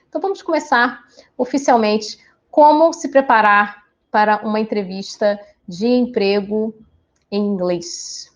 Então vamos começar oficialmente como se preparar para uma entrevista de emprego em inglês.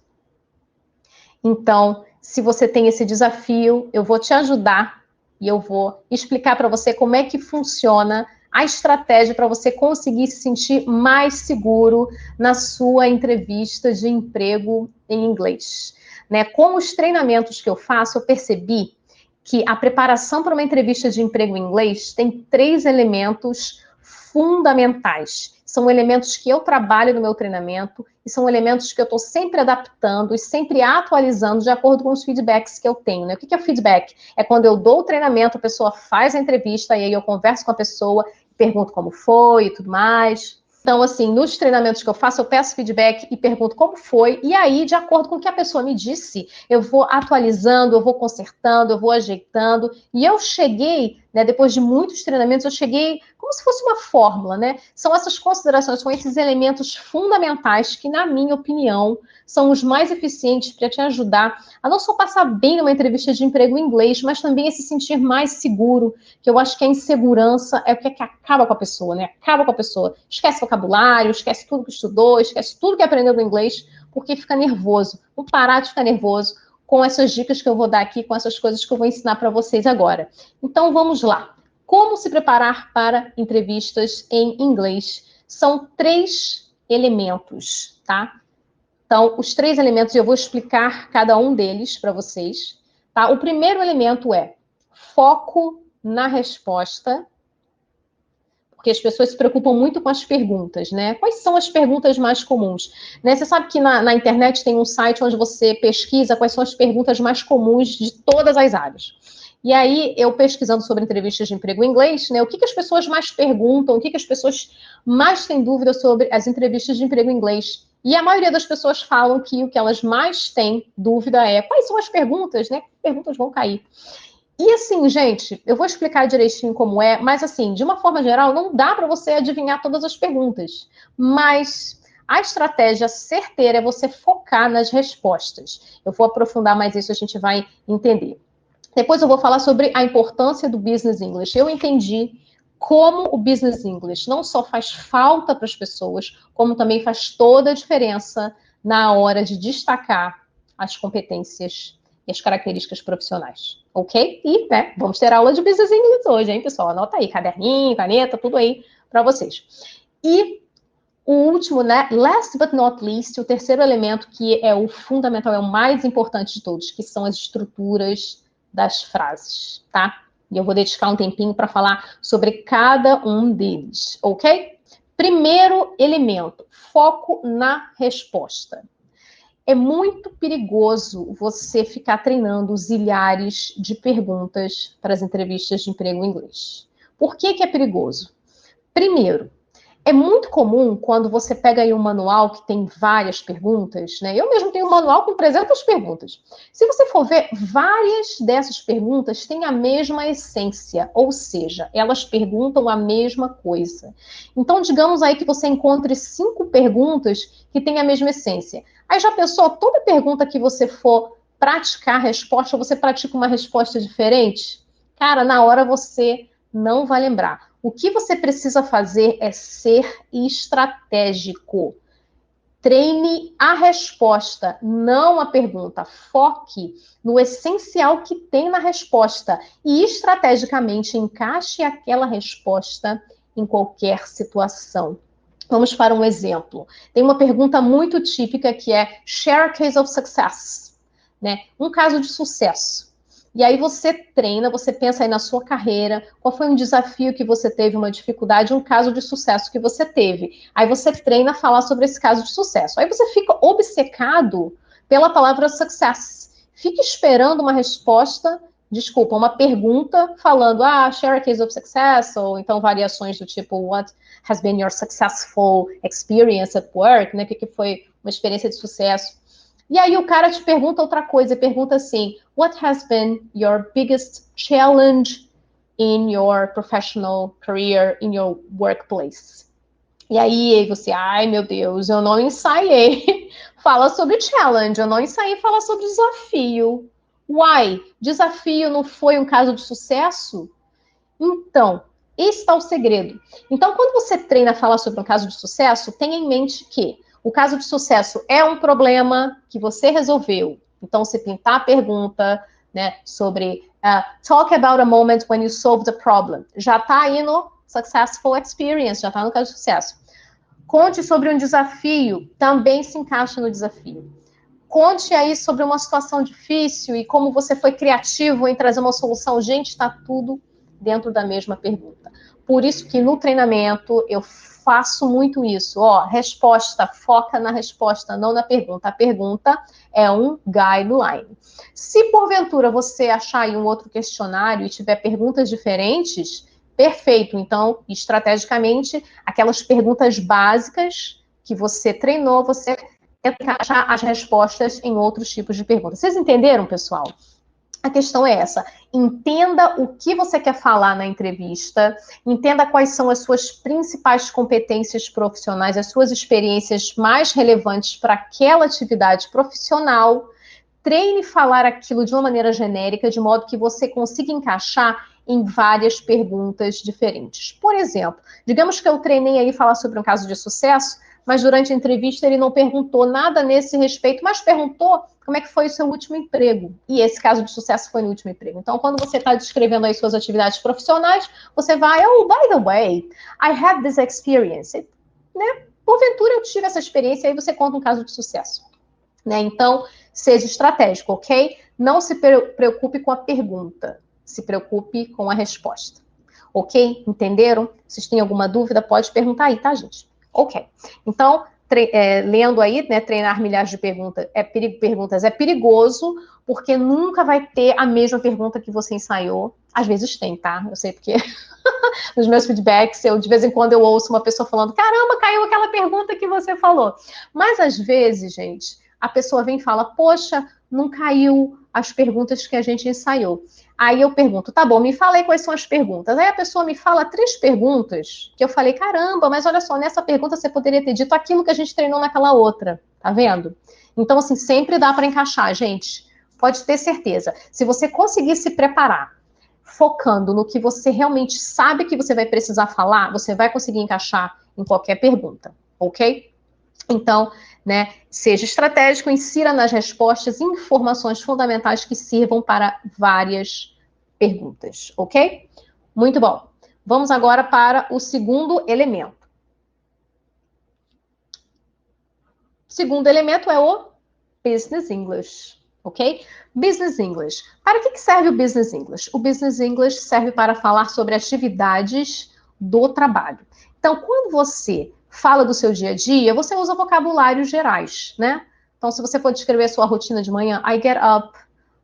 Então, se você tem esse desafio, eu vou te ajudar e eu vou explicar para você como é que funciona a estratégia para você conseguir se sentir mais seguro na sua entrevista de emprego em inglês. Né? Com os treinamentos que eu faço, eu percebi que a preparação para uma entrevista de emprego em inglês tem 3 elementos fundamentais. São elementos que eu trabalho no meu treinamento e são elementos que eu estou sempre adaptando e sempre atualizando de acordo com os feedbacks que eu tenho. Né? O que é feedback? É quando eu dou o treinamento, a pessoa faz a entrevista e aí eu converso com a pessoa, pergunto como foi e tudo mais. Então, assim, nos treinamentos que eu faço, eu peço feedback e pergunto como foi, e aí, de acordo com o que a pessoa me disse, eu vou atualizando, eu vou consertando, eu vou ajeitando, e eu cheguei, né, depois de muitos treinamentos, eu cheguei como se fosse uma fórmula, né? São essas considerações, são esses elementos fundamentais que, na minha opinião, são os mais eficientes para te ajudar a não só passar bem numa entrevista de emprego em inglês, mas também a se sentir mais seguro, que eu acho que a insegurança é o que acaba com a pessoa, né? Acaba com a pessoa. Esquece vocabulário, esquece tudo que estudou, esquece tudo que aprendeu no inglês, porque fica nervoso. Vamos parar de ficar nervoso com essas dicas que eu vou dar aqui, com essas coisas que eu vou ensinar para vocês agora. Então, vamos lá. Como se preparar para entrevistas em inglês? São 3 elementos, tá? Então, os 3 elementos, eu vou explicar cada um deles para vocês. Tá? O primeiro elemento é foco na resposta, porque as pessoas se preocupam muito com as perguntas, né? Quais são as perguntas mais comuns? Né? Você sabe que na internet tem um site onde você pesquisa quais são as perguntas mais comuns de todas as áreas. E aí, eu pesquisando sobre entrevistas de emprego em inglês, né, o que as pessoas mais perguntam, o que as pessoas mais têm dúvida sobre as entrevistas de emprego em inglês. E a maioria das pessoas falam que o que elas mais têm dúvida é quais são as perguntas, né? Que perguntas vão cair. E assim, gente, eu vou explicar direitinho como é, mas assim, de uma forma geral, não dá para você adivinhar todas as perguntas. Mas a estratégia certeira é você focar nas respostas. Eu vou aprofundar mais isso, a gente vai entender. Depois eu vou falar sobre a importância do Business English. Eu entendi como o Business English não só faz falta para as pessoas, como também faz toda a diferença na hora de destacar as competências e as características profissionais, ok? E, né, vamos ter aula de Business English hoje, hein, pessoal? Anota aí, caderninho, caneta, tudo aí para vocês. E o último, né, last but not least, o terceiro elemento que é o fundamental, é o mais importante de todos, que são as estruturas das frases, tá? E eu vou dedicar um tempinho para falar sobre cada um deles, ok? Primeiro elemento, foco na resposta. É muito perigoso você ficar treinando zilhares de perguntas para as entrevistas de emprego em inglês. Por que é perigoso? Primeiro, é muito comum quando você pega aí um manual que tem várias perguntas, né? Eu mesmo tenho um manual com 300 perguntas. Se você for ver, várias dessas perguntas têm a mesma essência, ou seja, elas perguntam a mesma coisa. Então, digamos aí que você encontre 5 perguntas que têm a mesma essência. Aí já pensou, toda pergunta que você for praticar a resposta, você pratica uma resposta diferente? Cara, na hora você não vai lembrar. O que você precisa fazer é ser estratégico. Treine a resposta, não a pergunta. Foque no essencial que tem na resposta e estrategicamente encaixe aquela resposta em qualquer situação. Vamos para um exemplo. Tem uma pergunta muito típica que é share a case of success, né? Um caso de sucesso. E aí você treina, você pensa aí na sua carreira, qual foi um desafio que você teve, uma dificuldade, um caso de sucesso que você teve. Aí você treina a falar sobre esse caso de sucesso. Aí você fica obcecado pela palavra success. Fica esperando uma resposta, desculpa, uma pergunta falando, share a case of success, ou então variações do tipo, what has been your successful experience at work, né? O que foi uma experiência de sucesso? E aí o cara te pergunta outra coisa, pergunta assim, what has been your biggest challenge in your professional career, in your workplace? E aí você, ai meu Deus, eu não ensaiei. Fala sobre challenge, eu não ensaiei falar sobre desafio. Why? Desafio não foi um caso de sucesso? Então, esse está o segredo. Então, quando você treina a falar sobre um caso de sucesso, tenha em mente que o caso de sucesso é um problema que você resolveu. Então, você pintar a pergunta, né, sobre talk about a moment when you solved a problem. Já está aí no successful experience, já está no caso de sucesso. Conte sobre um desafio, também se encaixa no desafio. Conte aí sobre uma situação difícil e como você foi criativo em trazer uma solução. Gente, está tudo dentro da mesma pergunta. Por isso que no treinamento eu faço muito isso. Resposta, foca na resposta, não na pergunta. A pergunta é um guideline. Se porventura você achar aí um outro questionário e tiver perguntas diferentes, perfeito. Então, estrategicamente, aquelas perguntas básicas que você treinou, você encaixar as respostas em outros tipos de perguntas. Vocês entenderam, pessoal? A questão é essa. Entenda o que você quer falar na entrevista, entenda quais são as suas principais competências profissionais, as suas experiências mais relevantes para aquela atividade profissional, treine falar aquilo de uma maneira genérica, de modo que você consiga encaixar em várias perguntas diferentes. Por exemplo, digamos que eu treinei aí falar sobre um caso de sucesso, mas durante a entrevista ele não perguntou nada nesse respeito, mas perguntou como é que foi o seu último emprego. E esse caso de sucesso foi no último emprego. Então, quando você está descrevendo aí suas atividades profissionais, você vai, by the way, I had this experience. Né? Porventura eu tive essa experiência, aí você conta um caso de sucesso. Né? Então, seja estratégico, ok? Não se preocupe com a pergunta, se preocupe com a resposta. Ok? Entenderam? Se vocês têm alguma dúvida, pode perguntar aí, tá, gente? Ok. Então, lendo aí, né, treinar milhares de perguntas é perigoso, porque nunca vai ter a mesma pergunta que você ensaiou. Às vezes tem, tá? Eu sei porque nos meus feedbacks, de vez em quando eu ouço uma pessoa falando, caramba, caiu aquela pergunta que você falou. Mas às vezes, gente, a pessoa vem e fala, poxa, não caiu as perguntas que a gente ensaiou. Aí eu pergunto, tá bom, me fala aí quais são as perguntas. Aí a pessoa me fala 3 perguntas, que eu falei, caramba, mas olha só, nessa pergunta você poderia ter dito aquilo que a gente treinou naquela outra, tá vendo? Então, assim, sempre dá para encaixar, gente. Pode ter certeza. Se você conseguir se preparar, focando no que você realmente sabe que você vai precisar falar, você vai conseguir encaixar em qualquer pergunta, ok? Então, né, seja estratégico, insira nas respostas informações fundamentais que sirvam para várias perguntas, ok? Muito bom. Vamos agora para o segundo elemento. O segundo elemento é o Business English, ok? Business English. Para que serve o Business English? O Business English serve para falar sobre atividades do trabalho. Então, quando você fala do seu dia a dia, você usa vocabulários gerais, né? Então, se você for descrever a sua rotina de manhã, I get up,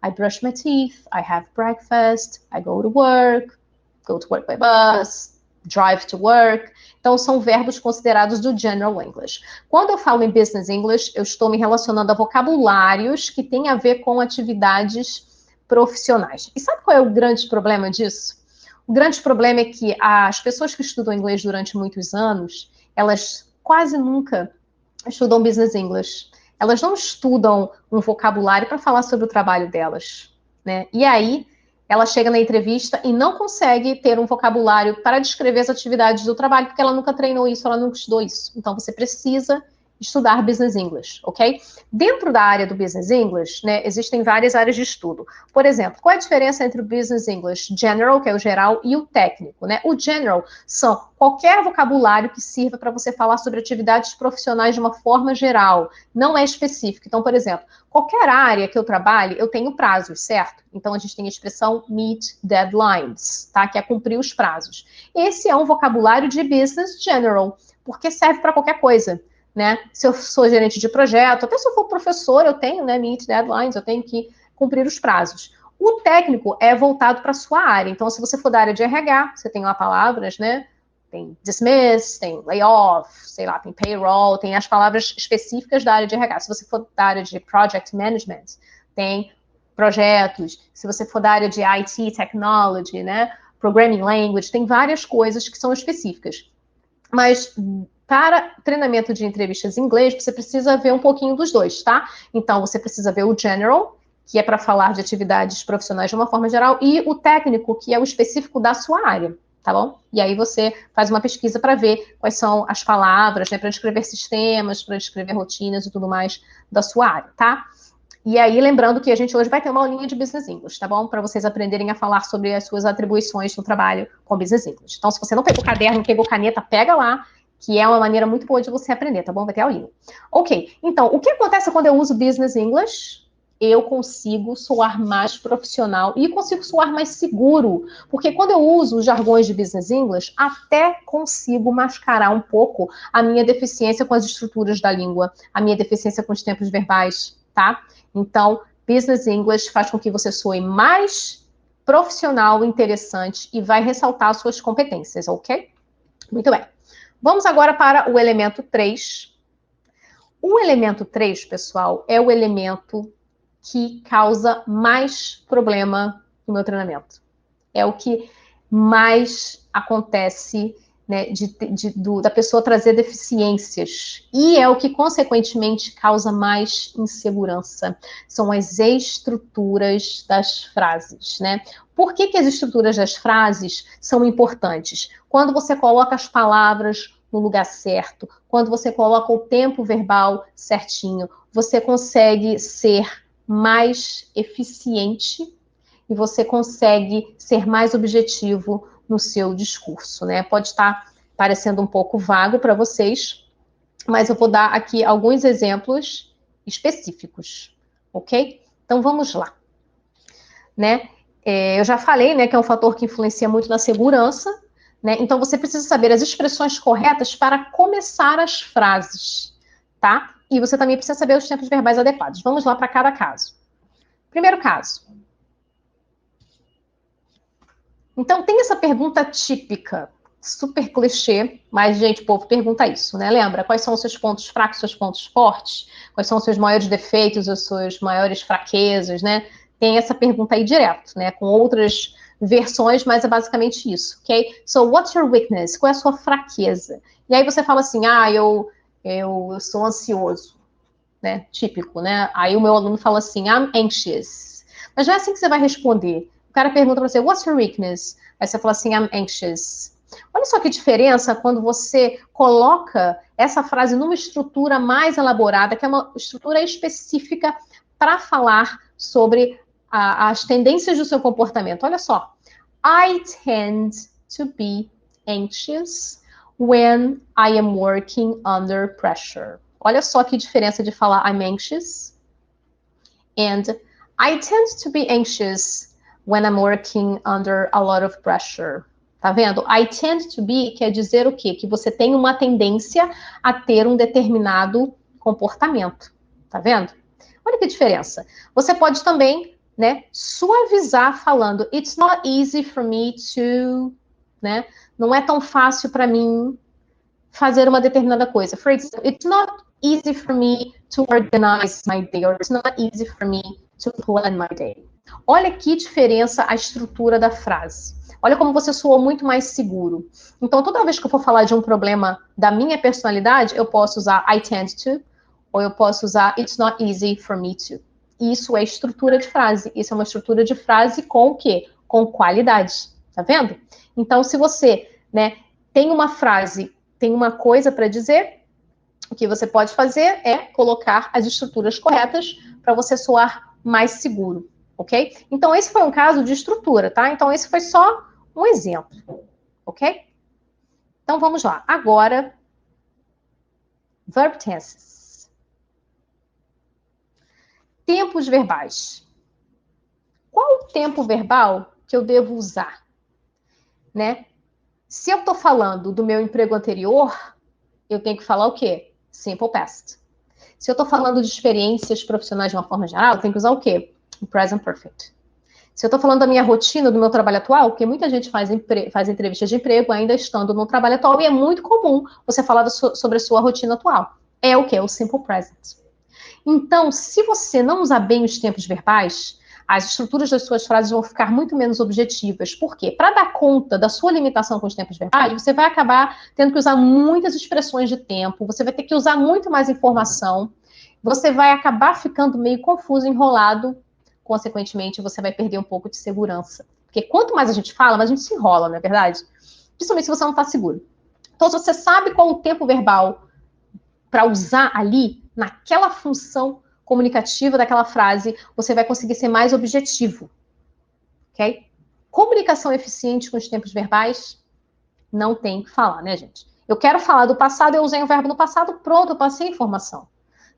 I brush my teeth, I have breakfast, I go to work by bus, drive to work. Então, são verbos considerados do General English. Quando eu falo em Business English, eu estou me relacionando a vocabulários que têm a ver com atividades profissionais. E sabe qual é o grande problema disso? O grande problema é que as pessoas que estudam inglês durante muitos anos, elas quase nunca estudam Business English. Elas não estudam um vocabulário para falar sobre o trabalho delas, né? E aí, ela chega na entrevista e não consegue ter um vocabulário para descrever as atividades do trabalho, porque ela nunca treinou isso, ela nunca estudou isso. Então, você precisa estudar Business English, ok? Dentro da área do Business English, né, existem várias áreas de estudo. Por exemplo, qual é a diferença entre o Business English General, que é o geral, e o técnico, né? O General são qualquer vocabulário que sirva para você falar sobre atividades profissionais de uma forma geral, não é específico. Então, por exemplo, qualquer área que eu trabalhe, eu tenho prazos, certo? Então, a gente tem a expressão meet deadlines, tá? Que é cumprir os prazos. Esse é um vocabulário de Business General, porque serve para qualquer coisa. Né? Se eu sou gerente de projeto, até se eu for professor, eu tenho, né, meet deadlines, eu tenho que cumprir os prazos. O técnico é voltado para a sua área. Então, se você for da área de RH, você tem lá palavras, né? Tem dismiss, tem layoff, sei lá, tem payroll, tem as palavras específicas da área de RH. Se você for da área de project management, tem projetos. Se você for da área de IT, technology, né? Programming language, tem várias coisas que são específicas. Mas para treinamento de entrevistas em inglês, você precisa ver um pouquinho dos dois, tá? Então, você precisa ver o general que é para falar de atividades profissionais de uma forma geral, e o técnico, que é o específico da sua área, tá bom? E aí você faz uma pesquisa para ver quais são as palavras, né, para descrever sistemas, para descrever rotinas e tudo mais da sua área, tá? E aí, lembrando que a gente hoje vai ter uma aulinha de Business English, tá bom? Para vocês aprenderem a falar sobre as suas atribuições no trabalho com Business English. Então, se você não pegou caderno, não pegou caneta, pega lá, que é uma maneira muito boa de você aprender, tá bom? Vai ter aulinha. Ok, então, o que acontece quando eu uso Business English? Eu consigo soar mais profissional e consigo soar mais seguro. Porque quando eu uso os jargões de Business English, até consigo mascarar um pouco a minha deficiência com as estruturas da língua, a minha deficiência com os tempos verbais, tá? Então, Business English faz com que você soe mais profissional, interessante e vai ressaltar suas competências, ok? Muito bem. Vamos agora para o elemento 3. O elemento 3, pessoal, é o elemento que causa mais problema no meu treinamento. É o que mais acontece, né, da pessoa trazer deficiências. E é o que, consequentemente, causa mais insegurança. São as estruturas das frases, né? Por que as estruturas das frases são importantes? Quando você coloca as palavras no lugar certo, quando você coloca o tempo verbal certinho, você consegue ser mais eficiente e você consegue ser mais objetivo no seu discurso, né? Pode estar parecendo um pouco vago para vocês, mas eu vou dar aqui alguns exemplos específicos, ok? Então vamos lá, né? Eu já falei, né, que é um fator que influencia muito na segurança, né? Então você precisa saber as expressões corretas para começar as frases, tá? E você também precisa saber os tempos verbais adequados. Vamos lá para cada caso. Primeiro caso. Então, tem essa pergunta típica, super clichê, mas, gente, o povo pergunta isso, né? Lembra? Quais são os seus pontos fracos, seus pontos fortes? Quais são os seus maiores defeitos, as suas maiores fraquezas, né? Tem essa pergunta aí direto, né? Com outras versões, mas é basicamente isso, ok? So, what's your weakness? Qual é a sua fraqueza? E aí você fala assim, eu sou ansioso, né? Típico, né? Aí o meu aluno fala assim, I'm anxious. Mas não é assim que você vai responder. O cara pergunta pra você, what's your weakness? Aí você fala assim, I'm anxious. Olha só que diferença quando você coloca essa frase numa estrutura mais elaborada, que é uma estrutura específica para falar sobre as tendências do seu comportamento. Olha só. I tend to be anxious when I am working under pressure. Olha só que diferença de falar I'm anxious and I tend to be anxious when I'm working under a lot of pressure. Tá vendo? I tend to be quer dizer o quê? Que você tem uma tendência a ter um determinado comportamento. Tá vendo? Olha que diferença. Você pode também, né, suavizar falando it's not easy for me to, né? Não é tão fácil para mim fazer uma determinada coisa. For example, it's not easy for me to organize my day, or it's not easy for me to plan my day. Olha que diferença a estrutura da frase. Olha como você soou muito mais seguro. Então, toda vez que eu for falar de um problema da minha personalidade, eu posso usar I tend to, ou eu posso usar it's not easy for me to. Isso é estrutura de frase. Isso é uma estrutura de frase com o quê? Com qualidade. Tá vendo? Então, se você, né, tem uma frase, tem uma coisa para dizer, o que você pode fazer é colocar as estruturas corretas para você soar mais seguro, ok? Então, esse foi um caso de estrutura, tá? Então, esse foi só um exemplo, ok? Então, vamos lá. Agora, verb tenses. Tempos verbais. Qual o tempo verbal que eu devo usar? Né? Se eu estou falando do meu emprego anterior, eu tenho que falar o quê? Simple past. Se eu estou falando de experiências profissionais de uma forma geral, eu tenho que usar o quê? O present perfect. Se eu estou falando da minha rotina, do meu trabalho atual, porque muita gente faz entrevistas de emprego ainda estando no trabalho atual, e é muito comum você falar sobre a sua rotina atual. É o quê? O simple present. Então, se você não usar bem os tempos verbais, as estruturas das suas frases vão ficar muito menos objetivas. Por quê? Para dar conta da sua limitação com os tempos verbais, você vai acabar tendo que usar muitas expressões de tempo, você vai ter que usar muito mais informação, você vai acabar ficando meio confuso, enrolado consequentemente, você vai perder um pouco de segurança. Porque quanto mais a gente fala, mais a gente se enrola, não é verdade? Principalmente se você não está seguro. Então, se você sabe qual o tempo verbal para usar ali, naquela função comunicativa daquela frase, você vai conseguir ser mais objetivo. Ok? Comunicação eficiente com os tempos verbais, não tem o que falar, né, gente? Eu quero falar do passado, eu usei um verbo no passado, pronto, eu passei a informação.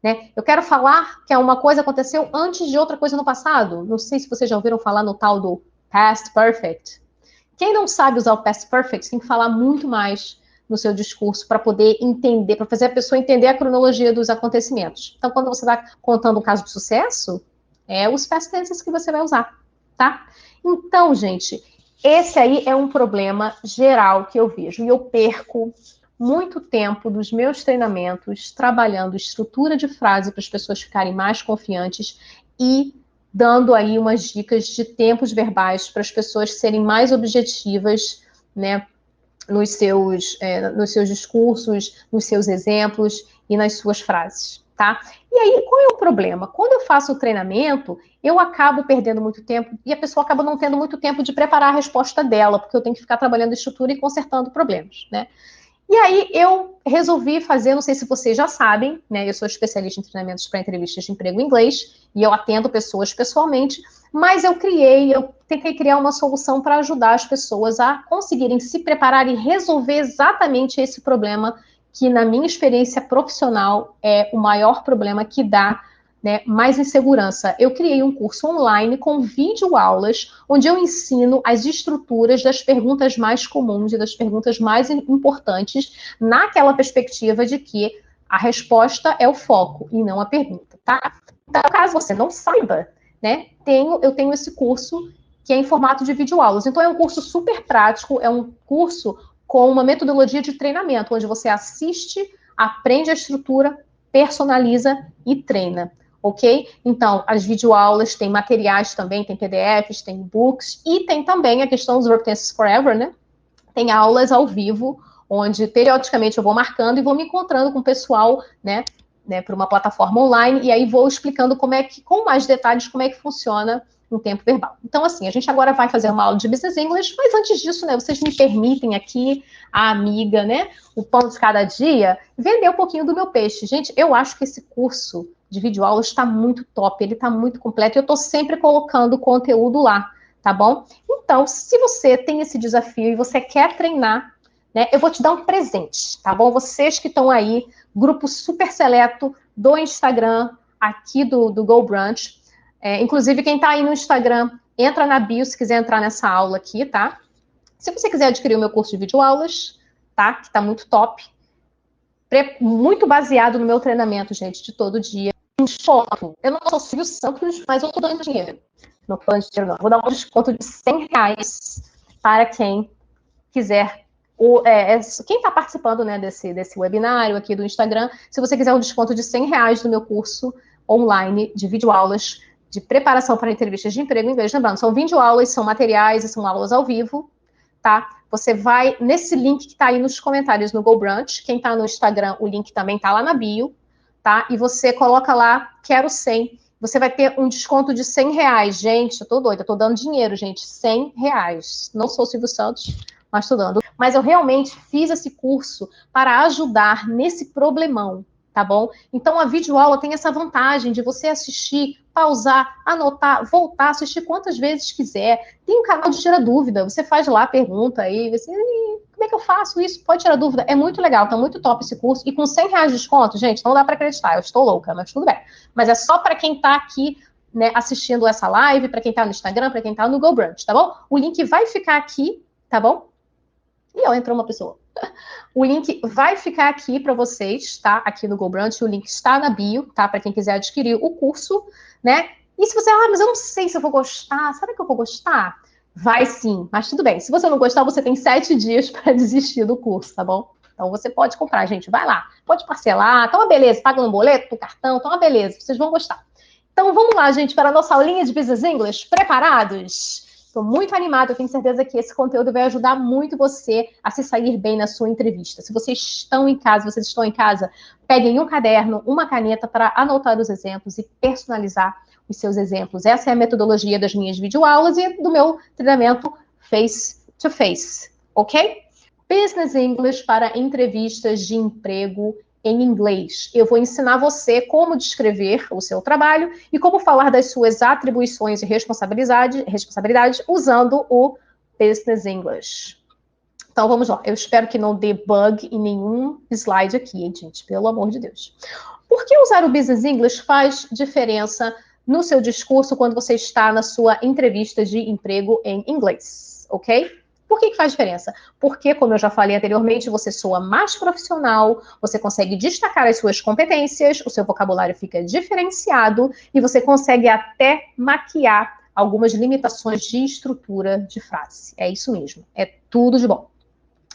Né? Eu quero falar que uma coisa aconteceu antes de outra coisa no passado. Não sei se vocês já ouviram falar no tal do past perfect. Quem não sabe usar o past perfect tem que falar muito mais no seu discurso para poder entender, para fazer a pessoa entender a cronologia dos acontecimentos. Então, quando você está contando um caso de sucesso, é os past tenses que você vai usar, tá? Então, gente, esse aí é um problema geral que eu vejo. E eu perco muito tempo dos meus treinamentos trabalhando estrutura de frase para as pessoas ficarem mais confiantes e dando aí umas dicas de tempos verbais para as pessoas serem mais objetivas, né, nos seus discursos, nos seus exemplos e nas suas frases, tá? E aí, qual é o problema? Quando eu faço o treinamento, eu acabo perdendo muito tempo e a pessoa acaba não tendo muito tempo de preparar a resposta dela, porque eu tenho que ficar trabalhando estrutura e consertando problemas, né? E aí eu resolvi fazer, não sei se vocês já sabem, né? Eu sou especialista em treinamentos para entrevistas de emprego em inglês e eu atendo pessoas pessoalmente, mas eu tentei criar uma solução para ajudar as pessoas a conseguirem se preparar e resolver exatamente esse problema que, na minha experiência profissional, é o maior problema que dá, né, mais insegurança. Eu criei um curso online com videoaulas, onde eu ensino as estruturas das perguntas mais comuns e das perguntas mais importantes, naquela perspectiva de que a resposta é o foco e não a pergunta, tá? Então, caso você não saiba, né, eu tenho esse curso que é em formato de videoaulas. Então, é um curso super prático, é um curso com uma metodologia de treinamento, onde você assiste, aprende a estrutura, personaliza e treina. Ok? Então, as videoaulas têm materiais também, tem PDFs, tem books, e tem também a questão dos Verb Tenses Forever, né? Tem aulas ao vivo, onde periodicamente eu vou marcando e vou me encontrando com o pessoal, né, por uma plataforma online, e aí vou explicando com mais detalhes, como é que funciona um tempo verbal. Então, assim, a gente agora vai fazer uma aula de Business English, mas antes disso, né, vocês me permitem aqui, a amiga, né, o pão de cada dia, vender um pouquinho do meu peixe. Gente, eu acho que esse curso de videoaula está muito top, ele está muito completo, e eu estou sempre colocando conteúdo lá, tá bom? Então, se você tem esse desafio e você quer treinar, né, eu vou te dar um presente, tá bom? Vocês que estão aí, grupo super seleto do Instagram, aqui do Go Brunch, inclusive quem está aí no Instagram, entra na bio se quiser entrar nessa aula aqui, tá? Se você quiser adquirir o meu curso de videoaulas, tá? Que está muito top, muito baseado no meu treinamento, gente, de todo dia. Eu não sou Silvio Santos, mas eu tô dando dinheiro. Não tô dando dinheiro, não. Vou dar um desconto de R$100 para quem quiser. Quem está participando, né, desse webinário aqui do Instagram, se você quiser um desconto de R$100 no meu curso online de videoaulas de preparação para entrevistas de emprego em inglês, lembrando, são videoaulas, são materiais e são aulas ao vivo, tá? Você vai nesse link que está aí nos comentários no Go Brunch. Quem está no Instagram, o link também está lá na bio, tá? E você coloca lá, quero 100. Você vai ter um desconto de R$100. Gente, eu tô doida, eu tô dando dinheiro, gente. R$100. Não sou o Silvio Santos, mas tô dando. Mas eu realmente fiz esse curso para ajudar nesse problemão, tá bom? Então, a videoaula tem essa vantagem de você assistir, pausar, anotar, voltar, assistir quantas vezes quiser. Tem um canal de Tira Dúvida, você faz lá a pergunta aí, você, como é que eu faço isso? Pode tirar dúvida. É muito legal, tá muito top esse curso. E com R$100 de desconto, gente, não dá para acreditar, eu estou louca, mas tudo bem. Mas é só para quem tá aqui, né, assistindo essa live, para quem tá no Instagram, para quem tá no Go Brunch, tá bom? O link vai ficar aqui, tá bom? E ó, entrou uma pessoa. O link vai ficar aqui para vocês, tá? Aqui no Go Brunch, o link está na bio, tá? Para quem quiser adquirir o curso, né? E se você, mas eu não sei se eu vou gostar, será que eu vou gostar? Vai sim, mas tudo bem. Se você não gostar, você tem 7 dias para desistir do curso, tá bom? Então você pode comprar, gente, vai lá. Pode parcelar, tá uma beleza. Paga no boleto, no cartão, tá uma beleza. Vocês vão gostar. Então vamos lá, gente, para a nossa aulinha de Business English. Preparados? Estou muito animada, eu tenho certeza que esse conteúdo vai ajudar muito você a se sair bem na sua entrevista. Se vocês estão em casa, peguem um caderno, uma caneta para anotar os exemplos e personalizar os seus exemplos. Essa é a metodologia das minhas videoaulas e do meu treinamento Face to Face, ok? Business English para entrevistas de emprego em inglês. Eu vou ensinar você como descrever o seu trabalho e como falar das suas atribuições e responsabilidades usando o Business English. Então, vamos lá. Eu espero que não dê bug em nenhum slide aqui, hein, gente? Pelo amor de Deus. Por que usar o Business English faz diferença no seu discurso quando você está na sua entrevista de emprego em inglês, ok? Por que faz diferença? Porque, como eu já falei anteriormente, você soa mais profissional, você consegue destacar as suas competências, o seu vocabulário fica diferenciado e você consegue até maquiar algumas limitações de estrutura de frase. É isso mesmo, é tudo de bom.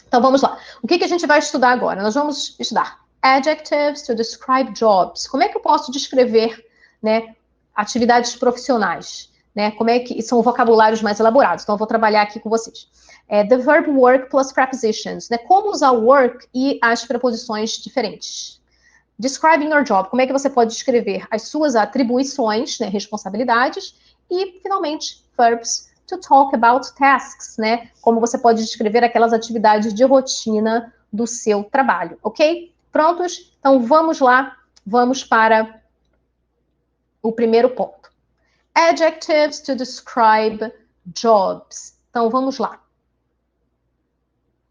Então, vamos lá. O que a gente vai estudar agora? Nós vamos estudar adjectives to describe jobs. Como é que eu posso descrever, né, atividades profissionais? Né? Como é que são vocabulários mais elaborados? Então, eu vou trabalhar aqui com vocês. The verb work plus prepositions, né? Como usar o work e as preposições diferentes. Describing your job, como é que você pode descrever as suas atribuições, né, responsabilidades, e, finalmente, verbs to talk about tasks, né? Como você pode descrever aquelas atividades de rotina do seu trabalho, ok? Prontos? Então, vamos lá, vamos para o primeiro ponto. Adjectives to describe jobs. Então, vamos lá.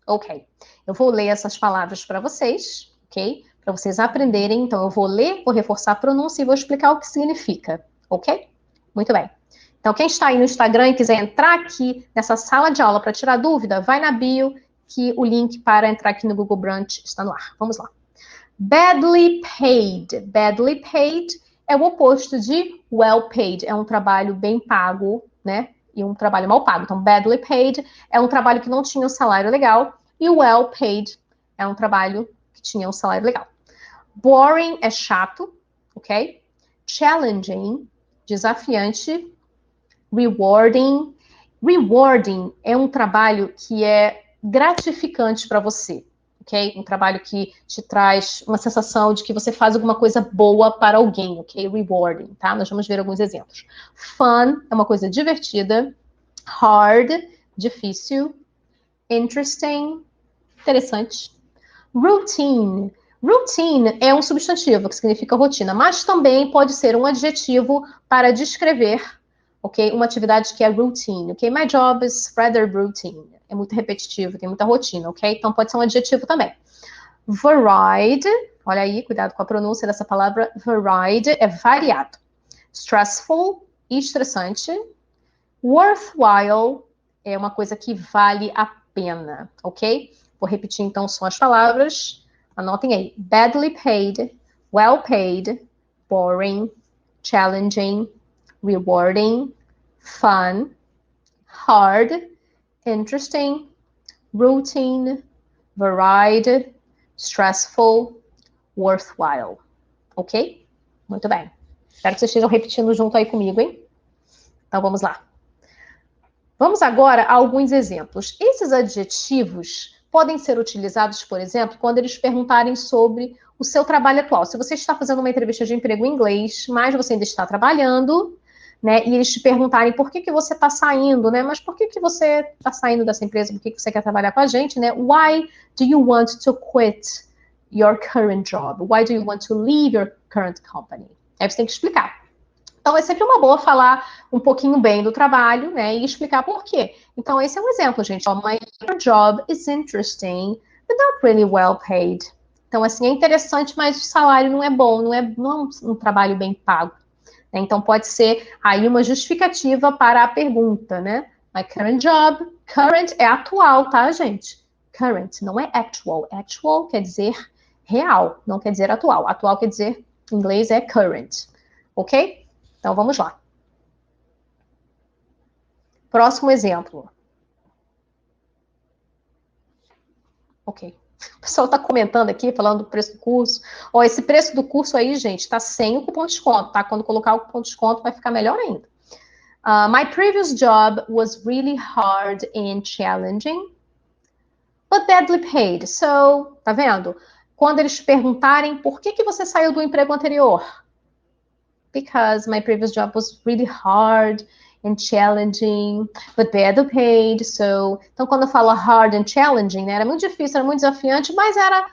Ok. Eu vou ler essas palavras para vocês, ok? Para vocês aprenderem. Então, eu vou ler, vou reforçar a pronúncia e vou explicar o que significa, ok? Muito bem. Então, quem está aí no Instagram e quiser entrar aqui nessa sala de aula para tirar dúvida, vai na bio, que o link para entrar aqui no Google Brunch está no ar. Vamos lá. Badly paid. Badly paid é o oposto de well paid. É um trabalho bem pago, né? E um trabalho mal pago. Então, badly paid é um trabalho que não tinha um salário legal. E well paid é um trabalho que tinha um salário legal. Boring é chato, ok? Challenging, desafiante. Rewarding. Rewarding é um trabalho que é gratificante para você, ok? Um trabalho que te traz uma sensação de que você faz alguma coisa boa para alguém, ok? Rewarding, tá? Nós vamos ver alguns exemplos. Fun é uma coisa divertida. Hard, difícil. Interesting, interessante. Routine. Routine é um substantivo que significa rotina, mas também pode ser um adjetivo para descrever, ok? Uma atividade que é routine, ok? My job is rather routine. É muito repetitivo, tem muita rotina, ok? Então pode ser um adjetivo também. Varied, olha aí, cuidado com a pronúncia dessa palavra. Varied é variado. Stressful, estressante. Worthwhile é uma coisa que vale a pena, ok? Vou repetir então só as palavras. Anotem aí. Badly paid, well paid, boring, challenging, rewarding, fun, hard, interesting, routine, varied, stressful, worthwhile. Ok? Muito bem. Espero que vocês estejam repetindo junto aí comigo, hein? Então, vamos lá. Vamos agora a alguns exemplos. Esses adjetivos podem ser utilizados, por exemplo, quando eles perguntarem sobre o seu trabalho atual. Se você está fazendo uma entrevista de emprego em inglês, mas você ainda está trabalhando, né, e eles te perguntarem por que você está saindo, né? Mas por que você está saindo dessa empresa? Por que você quer trabalhar com a gente, né? Why do you want to quit your current job? Why do you want to leave your current company? Aí você tem que explicar. Então, é sempre uma boa falar um pouquinho bem do trabalho, né, e explicar por quê. Então, esse é um exemplo, gente. My job is interesting, but not really well paid. Então, assim, é interessante, mas o salário não é bom, não é um trabalho bem pago. Então, pode ser aí uma justificativa para a pergunta, né? My current job, current é atual, tá, gente? Current, não é actual. Actual quer dizer real, não quer dizer atual. Atual quer dizer, em inglês, é current. Ok? Então, vamos lá. Próximo exemplo. Ok. O pessoal está comentando aqui, falando do preço do curso. Ó, esse preço do curso aí, gente, está sem o cupom de desconto, tá? Quando colocar o cupom de desconto, vai ficar melhor ainda. My previous job was really hard and challenging, but badly paid. So, tá vendo? Quando eles te perguntarem por que você saiu do emprego anterior? Because my previous job was really hard and challenging, but badly paid. So, então, quando eu falo hard and challenging, né, era muito difícil, era muito desafiante, mas era,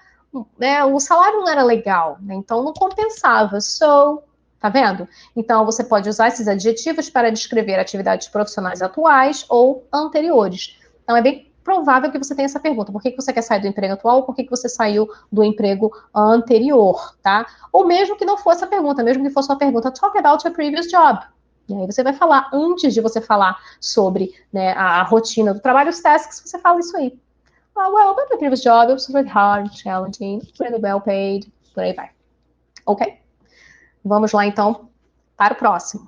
né, o salário não era legal, né, então não compensava. So, tá vendo? Então, você pode usar esses adjetivos para descrever atividades profissionais atuais ou anteriores. Então, é bem provável que você tenha essa pergunta. Por que você quer sair do emprego atual ou por que você saiu do emprego anterior, tá? Ou mesmo que não fosse a pergunta, mesmo que fosse uma pergunta, talk about your previous job. E aí você vai falar, antes de você falar sobre, né, a rotina do trabalho, os tasks, você fala isso aí. Well, about my previous job, it was really hard, challenging, really well paid, por aí vai. Ok? Vamos lá, então, para o próximo.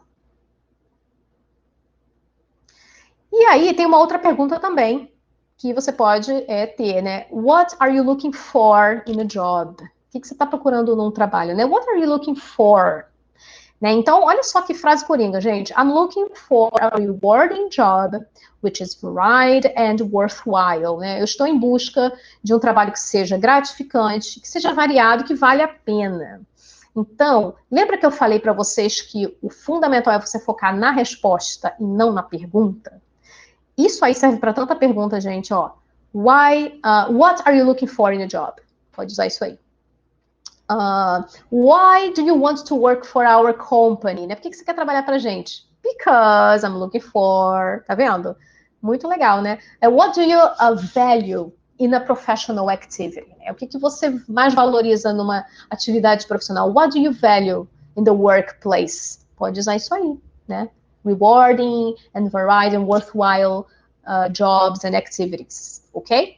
E aí, tem uma outra pergunta também, que você pode ter, né? What are you looking for in a job? O que você está procurando num trabalho, né? What are you looking for? Né? Então, olha só que frase coringa, gente. I'm looking for a rewarding job, which is varied and worthwhile. Né? Eu estou em busca de um trabalho que seja gratificante, que seja variado, que vale a pena. Então, lembra que eu falei para vocês que o fundamental é você focar na resposta e não na pergunta? Isso aí serve para tanta pergunta, gente, ó. What are you looking for in a job? Pode usar isso aí. Why do you want to work for our company? Né? Por que você quer trabalhar para a gente? Because I'm looking for... Tá vendo? Muito legal, né? What do you value in a professional activity? O que você mais valoriza numa atividade profissional? What do you value in the workplace? Pode usar isso aí, né? Rewarding and varied and worthwhile jobs and activities, ok?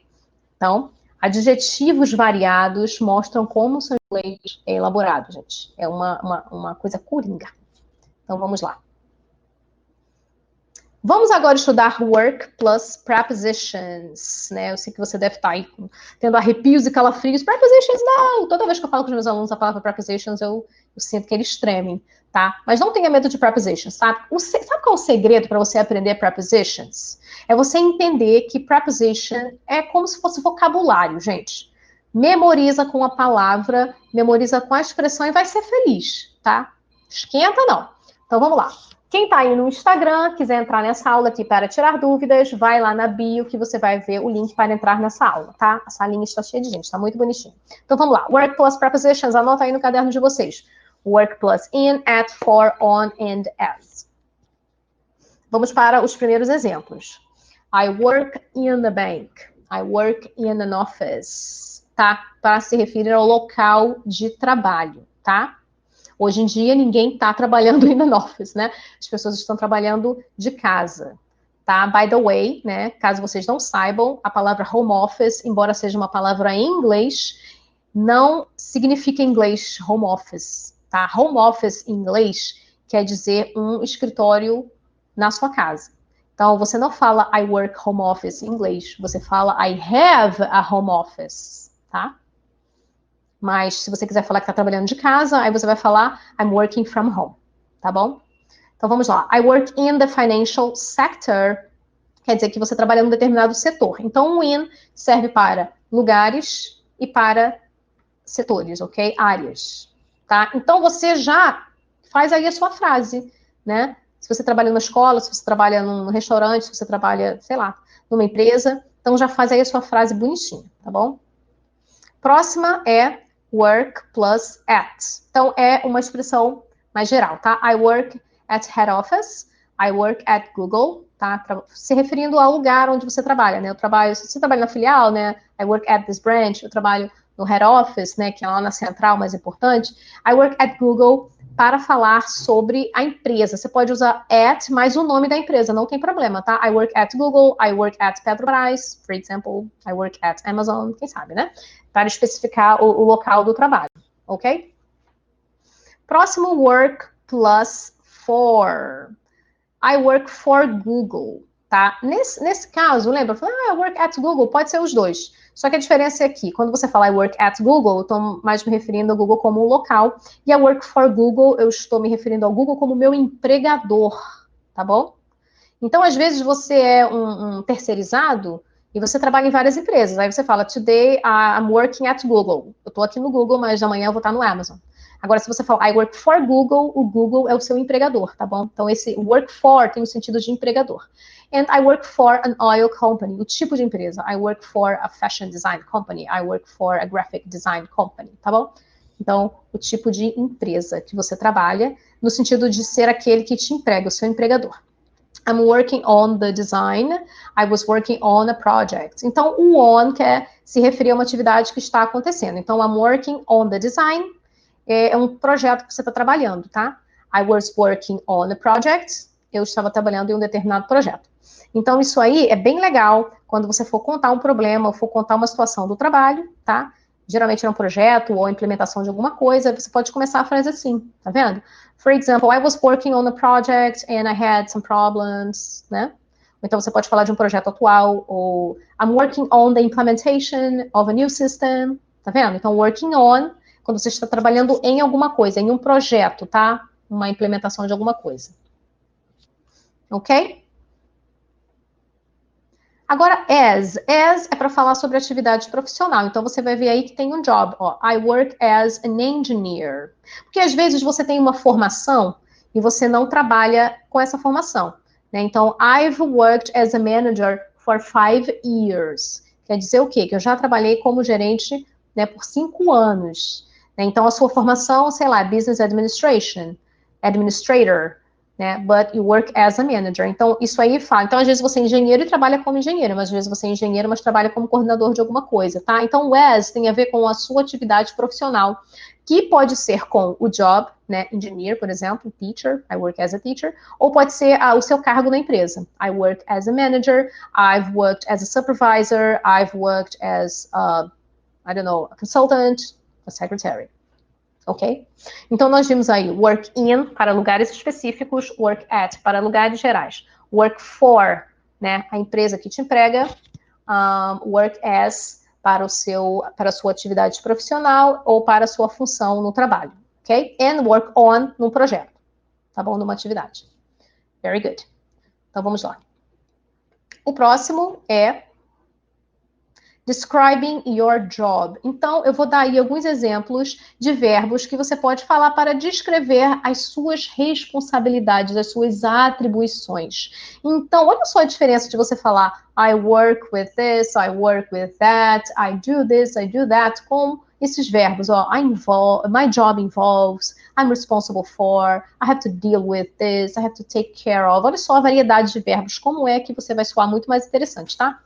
Então, adjetivos variados mostram como o seu inglês é elaborado, gente. É uma coisa coringa. Então, vamos lá. Vamos agora estudar work plus prepositions, né? Eu sei que você deve estar aí tendo arrepios e calafrios. Prepositions, não! Toda vez que eu falo com os meus alunos a palavra prepositions, eu sinto que eles tremem, tá? Mas não tenha medo de prepositions, tá? Sabe qual é o segredo para você aprender prepositions? É você entender que preposition é como se fosse vocabulário, gente. Memoriza com a palavra, memoriza com a expressão e vai ser feliz, tá? Esquenta não. Então, vamos lá. Quem está aí no Instagram, quiser entrar nessa aula aqui para tirar dúvidas, vai lá na bio que você vai ver o link para entrar nessa aula, tá? A salinha está cheia de gente, está muito bonitinho. Então, vamos lá. Work plus prepositions, anota aí no caderno de vocês. Work plus in, at, for, on, and as. Vamos para os primeiros exemplos. I work in a bank. I work in an office. Tá? Para se referir ao local de trabalho, tá? Hoje em dia, ninguém está trabalhando in an office, né? As pessoas estão trabalhando de casa, tá? By the way, né? Caso vocês não saibam, a palavra home office, embora seja uma palavra em inglês, não significa em inglês home office, tá? Home office em inglês quer dizer um escritório na sua casa. Então, você não fala I work home office em inglês, você fala I have a home office, tá? Mas se você quiser falar que está trabalhando de casa, aí você vai falar I'm working from home, tá bom? Então vamos lá. I work in the financial sector, quer dizer que você trabalha em um determinado setor. Então o in serve para lugares e para setores, ok? Áreas, tá? Então você já faz aí a sua frase, né? Se você trabalha numa escola, se você trabalha num restaurante, se você trabalha, sei lá, numa empresa, então já faz aí a sua frase bonitinha, tá bom? Próxima é work plus at. Então, é uma expressão mais geral, tá? I work at head office, I work at Google, tá? Se referindo ao lugar onde você trabalha, né? Eu trabalho, se você trabalha na filial, né? I work at this branch, eu trabalho no head office, né? Que é lá na central, mais importante. I work at Google para falar sobre a empresa. Você pode usar at, mais o nome da empresa, não tem problema, tá? I work at Google, I work at Petrobras, for example, I work at Amazon, quem sabe, né? Para especificar o local do trabalho, ok? Próximo, work plus for. I work for Google, tá? Nesse caso, lembra? Eu falei, I work at Google, pode ser os dois. Só que a diferença é que, quando você fala I work at Google, eu estou mais me referindo ao Google como um local, e I work for Google, eu estou me referindo ao Google como meu empregador, tá bom? Então, às vezes, você é um terceirizado e você trabalha em várias empresas. Aí você fala, today I'm working at Google. Eu estou aqui no Google, mas amanhã eu vou estar no Amazon. Agora, se você falar, I work for Google, o Google é o seu empregador, tá bom? Então, esse work for tem o sentido de empregador. And I work for an oil company, o tipo de empresa. I work for a fashion design company. I work for a graphic design company, tá bom? Então, o tipo de empresa que você trabalha, no sentido de ser aquele que te emprega, o seu empregador. I'm working on the design. I was working on a project. Então, o on quer se referir a uma atividade que está acontecendo. Então, I'm working on the design é um projeto que você está trabalhando, tá? I was working on a project. Eu estava trabalhando em um determinado projeto. Então, isso aí é bem legal quando você for contar um problema ou for contar uma situação do trabalho, tá? Geralmente é um projeto ou implementação de alguma coisa, você pode começar a frase assim, tá vendo? For example, I was working on a project and I had some problems, né? Então, você pode falar de um projeto atual, ou I'm working on the implementation of a new system, tá vendo? Então, working on, quando você está trabalhando em alguma coisa, em um projeto, tá? Uma implementação de alguma coisa. Ok? Agora, as é para falar sobre atividade profissional. Então, você vai ver aí que tem um job. Ó, I work as an engineer. Porque, às vezes, você tem uma formação e você não trabalha com essa formação. Né? Então, I've worked as a manager for 5 years. Quer dizer o quê? Que eu já trabalhei como gerente, né, por 5 anos. Né? Então, a sua formação, sei lá, Business Administration, Administrator, né? But you work as a manager. Então, isso aí fala. Então, às vezes você é engenheiro e trabalha como engenheiro, mas às vezes você é engenheiro, mas trabalha como coordenador de alguma coisa, tá? Então, o as tem a ver com a sua atividade profissional, que pode ser com o job, né? Engineer, por exemplo, teacher, I work as a teacher, ou pode ser o seu cargo na empresa. I work as a manager, I've worked as a supervisor, I've worked as I don't know, a consultant, a secretary. Ok? Então, nós vimos aí work in para lugares específicos, work at para lugares gerais, work for, né, a empresa que te emprega, work as para a sua atividade profissional ou para a sua função no trabalho, ok? And work on num projeto, tá bom? Numa atividade. Very good. Então, vamos lá. O próximo é describing your job. Então, eu vou dar aí alguns exemplos de verbos que você pode falar para descrever as suas responsabilidades, as suas atribuições. Então, olha só a diferença de você falar I work with this, I work with that, I do this, I do that, com esses verbos, ó, my job involves, I'm responsible for, I have to deal with this, I have to take care of. Olha só a variedade de verbos, como é que você vai soar muito mais interessante, tá?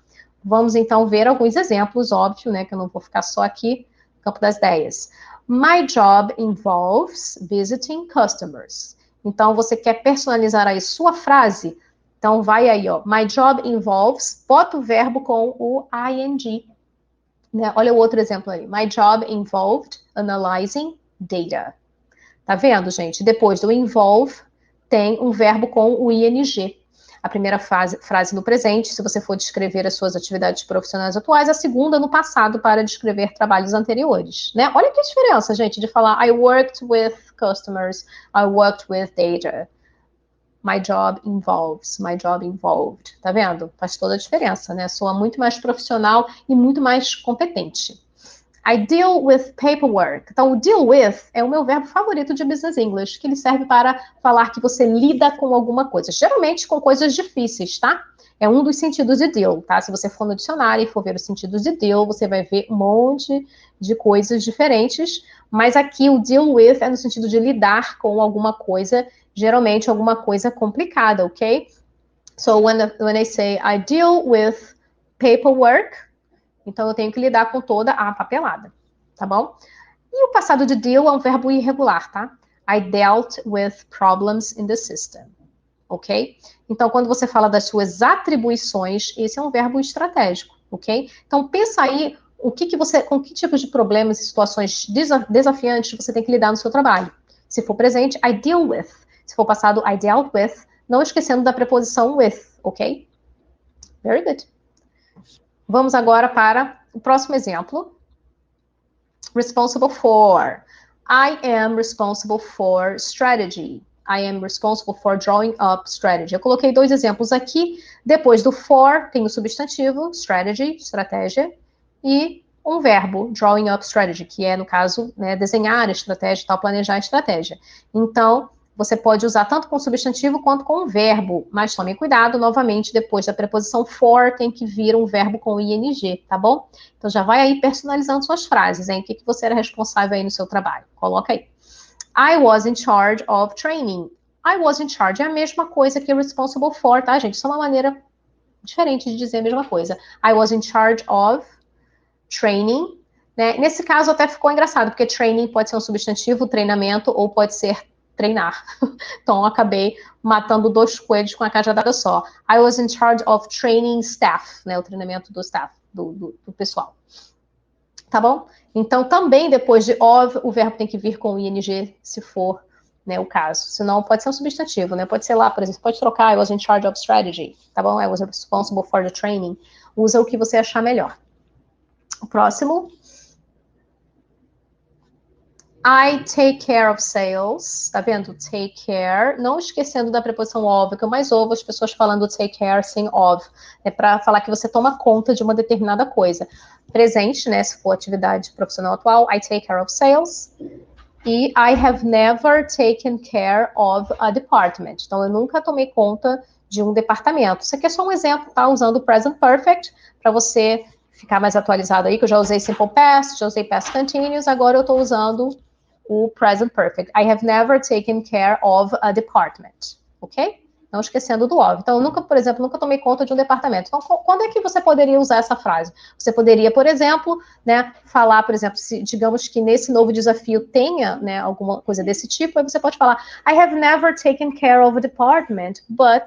Vamos, então, ver alguns exemplos, óbvio, né, que eu não vou ficar só aqui no campo das ideias. My job involves visiting customers. Então, você quer personalizar aí sua frase? Então, vai aí, ó. My job involves, bota o verbo com o ing. Né? Olha o outro exemplo aí. My job involved analyzing data. Tá vendo, gente? Depois do involve, tem um verbo com o ing. A primeira frase no presente, se você for descrever as suas atividades profissionais atuais, a segunda no passado para descrever trabalhos anteriores, né? Olha que diferença, gente, de falar I worked with customers, I worked with data. My job involves, my job involved. Tá vendo? Faz toda a diferença, né? Soa muito mais profissional e muito mais competente. I deal with paperwork. Então, o deal with é o meu verbo favorito de Business English, que ele serve para falar que você lida com alguma coisa. Geralmente com coisas difíceis, tá? É um dos sentidos de deal, tá? Se você for no dicionário e for ver os sentidos de deal, você vai ver um monte de coisas diferentes. Mas aqui o deal with é no sentido de lidar com alguma coisa, geralmente alguma coisa complicada, ok? So, when I say I deal with paperwork, então, eu tenho que lidar com toda a papelada, tá bom? E o passado de deal é um verbo irregular, tá? I dealt with problems in the system, ok? Então, quando você fala das suas atribuições, esse é um verbo estratégico, ok? Então, pensa aí com que tipo de problemas e situações desafiantes você tem que lidar no seu trabalho. Se for presente, I deal with. Se for passado, I dealt with, não esquecendo da preposição with, ok? Very good. Vamos agora para o próximo exemplo. Responsible for. I am responsible for strategy. I am responsible for drawing up strategy. Eu coloquei 2 exemplos aqui. Depois do for, tem o substantivo, strategy, estratégia, e um verbo, drawing up strategy, que é, no caso, né, desenhar a estratégia, tal, planejar a estratégia. Então, você pode usar tanto com substantivo quanto com verbo, mas tome cuidado, novamente, depois da preposição for, tem que vir um verbo com ing, tá bom? Então, já vai aí personalizando suas frases, hein? O que você era responsável aí no seu trabalho? Coloca aí. I was in charge of training. I was in charge é a mesma coisa que responsible for, tá, gente? Isso é uma maneira diferente de dizer a mesma coisa. I was in charge of training, né? Nesse caso até ficou engraçado, porque training pode ser um substantivo, treinamento, ou pode ser treinar. Então, eu acabei matando 2 coelhos com a cajadada só. I was in charge of training staff, né? O treinamento do staff, do pessoal. Tá bom? Então, também depois de of, o verbo tem que vir com ing, se for, né, o caso. Senão, pode ser um substantivo, né? Pode ser lá, por exemplo, pode trocar I was in charge of strategy, tá bom? I was responsible for the training. Usa o que você achar melhor. O próximo. I take care of sales, tá vendo? Take care, não esquecendo da preposição of, que eu mais ouvo as pessoas falando take care sem of, é para falar que você toma conta de uma determinada coisa. Presente, né, se for atividade profissional atual, I take care of sales, e I have never taken care of a department, então eu nunca tomei conta de um departamento. Isso aqui é só um exemplo, tá? Usando o present perfect, para você ficar mais atualizado aí, que eu já usei simple past, já usei past continuous, agora eu estou usando o present perfect. I have never taken care of a department, ok? Não esquecendo do of. Então, eu nunca, por exemplo, nunca tomei conta de um departamento. Então, quando é que você poderia usar essa frase? Você poderia, por exemplo, né, falar, por exemplo, se digamos que nesse novo desafio tenha, né, alguma coisa desse tipo, aí você pode falar, I have never taken care of a department, but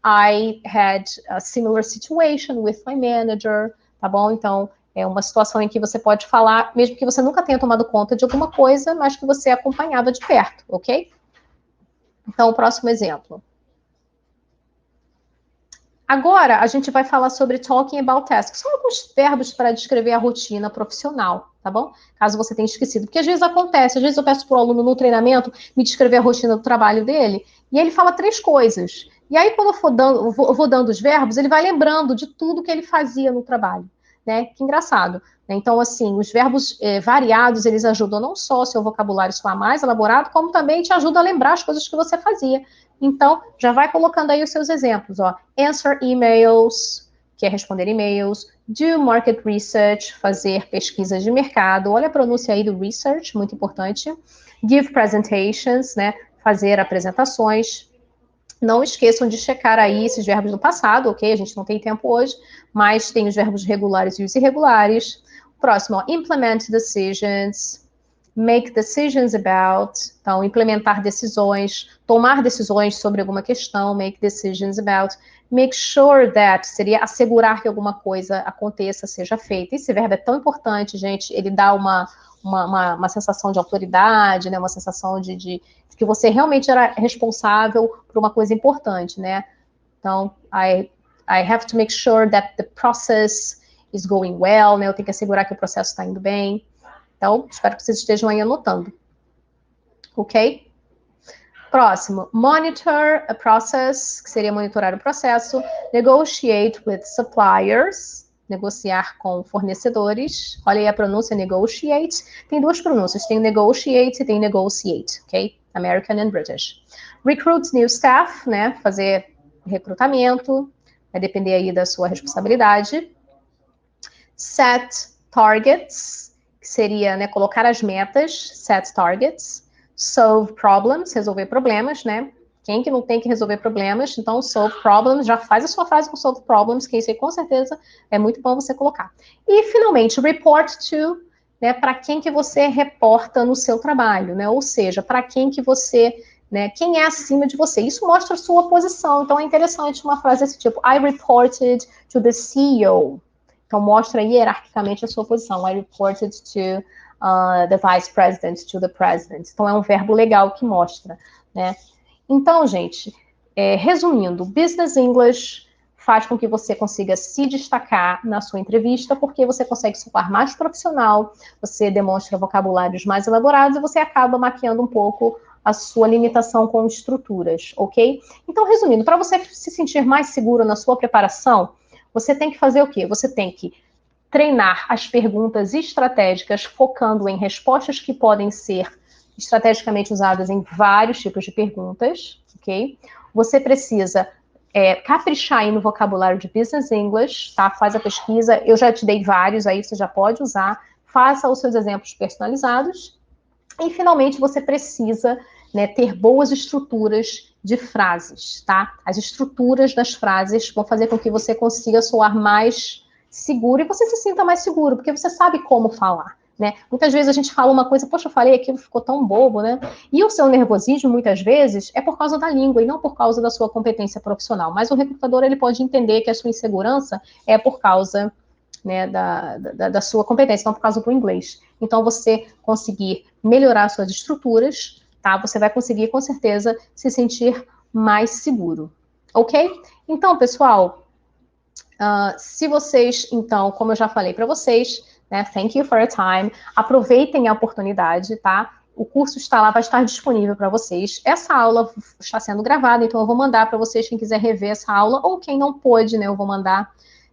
I had a similar situation with my manager, tá bom? Então, é uma situação em que você pode falar, mesmo que você nunca tenha tomado conta de alguma coisa, mas que você acompanhava de perto, ok? Então, o próximo exemplo. Agora, a gente vai falar sobre talking about tasks. São alguns verbos para descrever a rotina profissional, tá bom? Caso você tenha esquecido. Porque às vezes acontece, às vezes eu peço para o aluno no treinamento me descrever a rotina do trabalho dele, e ele fala 3 coisas. E aí, quando eu vou dando os verbos, ele vai lembrando de tudo que ele fazia no trabalho. Né? Que engraçado. Né? Então, assim, os verbos variados, eles ajudam não só o seu vocabulário soar mais elaborado, como também te ajudam a lembrar as coisas que você fazia. Então, já vai colocando aí os seus exemplos, ó. Answer emails, que é responder e-mails. Do market research, fazer pesquisas de mercado. Olha a pronúncia aí do research, muito importante. Give presentations, né? Fazer apresentações. Não esqueçam de checar aí esses verbos do passado, ok? A gente não tem tempo hoje, mas tem os verbos regulares e os irregulares. Próximo, ó, implement decisions, make decisions about, então, implementar decisões, tomar decisões sobre alguma questão, make decisions about, make sure that, seria assegurar que alguma coisa aconteça, seja feita. Esse verbo é tão importante, gente, ele dá uma sensação de autoridade, né, uma sensação de que você realmente era responsável por uma coisa importante, né? Então, I have to make sure that the process is going well, né? Eu tenho que assegurar que o processo está indo bem. Então, espero que vocês estejam aí anotando. Ok? Próximo, monitor a process, que seria monitorar o processo. Negotiate with suppliers, negociar com fornecedores. Olha aí a pronúncia negotiate. Tem 2 pronúncias, tem negotiate e tem negotiate, ok? American and British. Recruit new staff, né? Fazer recrutamento, vai depender aí da sua responsabilidade. Set targets, que seria, né, colocar as metas, set targets. Solve problems, resolver problemas, né? Quem que não tem que resolver problemas? Então, solve problems, já faz a sua frase com solve problems, que isso aí com certeza é muito bom você colocar. E, finalmente, report to, né, para quem que você reporta no seu trabalho, né? Ou seja, para quem que você, né, quem é acima de você. Isso mostra a sua posição, então é interessante uma frase desse tipo, I reported to the CEO. Então, mostra hierarquicamente a sua posição. I reported to the vice president, to the president. Então, é um verbo legal que mostra, né? Então, gente, resumindo, Business English faz com que você consiga se destacar na sua entrevista, porque você consegue soar mais profissional, você demonstra vocabulários mais elaborados e você acaba maquiando um pouco a sua limitação com estruturas, ok? Então, resumindo, para você se sentir mais seguro na sua preparação, você tem que fazer o quê? Você tem que treinar as perguntas estratégicas, focando em respostas que podem ser estrategicamente usadas em vários tipos de perguntas, ok? Você precisa caprichar aí no vocabulário de Business English, tá? Faz a pesquisa, eu já te dei vários, aí você já pode usar, faça os seus exemplos personalizados, e finalmente você precisa, né, ter boas estruturas de frases, tá? As estruturas das frases vão fazer com que você consiga soar mais seguro e você se sinta mais seguro, porque você sabe como falar. Né? Muitas vezes a gente fala uma coisa, poxa, eu falei aquilo, ficou tão bobo, né? E o seu nervosismo, muitas vezes, é por causa da língua e não por causa da sua competência profissional. Mas o recrutador, ele pode entender que a sua insegurança é por causa, né, da sua competência, não por causa do inglês. Então, você conseguir melhorar suas estruturas, tá? Você vai conseguir, com certeza, se sentir mais seguro. Ok? Então, pessoal, se vocês, então, como eu já falei para vocês, né, thank you for your time, aproveitem a oportunidade, tá? O curso está lá, vai estar disponível para vocês. Essa aula está sendo gravada, então eu vou mandar para vocês, quem quiser rever essa aula, ou quem não pôde, né, eu vou mandar.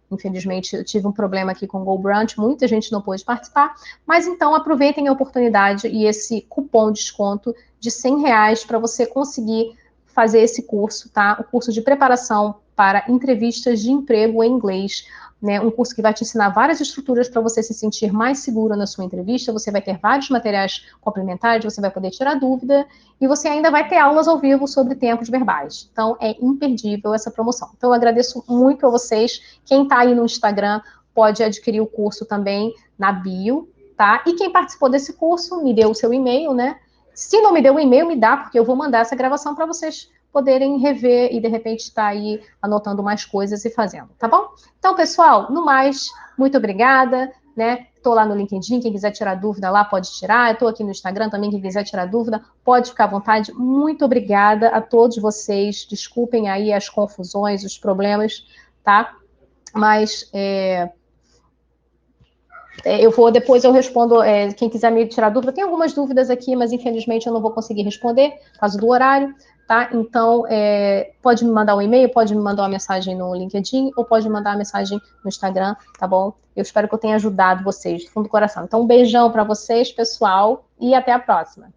Infelizmente, eu tive um problema aqui com o GoBrunch, muita gente não pôde participar, mas então aproveitem a oportunidade e esse cupom de desconto de R$100 para você conseguir fazer esse curso, tá? O curso de preparação para entrevistas de emprego em inglês, né? Um curso que vai te ensinar várias estruturas para você se sentir mais seguro na sua entrevista, você vai ter vários materiais complementares, você vai poder tirar dúvida, e você ainda vai ter aulas ao vivo sobre tempos verbais. Então, é imperdível essa promoção. Então, eu agradeço muito a vocês. Quem está aí no Instagram pode adquirir o curso também na bio, tá? E quem participou desse curso, me deu o seu e-mail, né? Se não me deu o e-mail, me dá, porque eu vou mandar essa gravação para vocês poderem rever e, de repente, estar aí anotando mais coisas e fazendo, tá bom? Então, pessoal, no mais, muito obrigada, né? Estou lá no LinkedIn, quem quiser tirar dúvida lá pode tirar. Estou aqui no Instagram também, quem quiser tirar dúvida pode ficar à vontade. Muito obrigada a todos vocês. Desculpem aí as confusões, os problemas, tá? Mas depois eu respondo, quem quiser me tirar dúvida. Tem algumas dúvidas aqui, mas infelizmente eu não vou conseguir responder por causa do horário, tá? Então, pode me mandar um e-mail, pode me mandar uma mensagem no LinkedIn, ou pode me mandar uma mensagem no Instagram, tá bom? Eu espero que eu tenha ajudado vocês, do fundo do coração. Então, um beijão para vocês, pessoal, e até a próxima.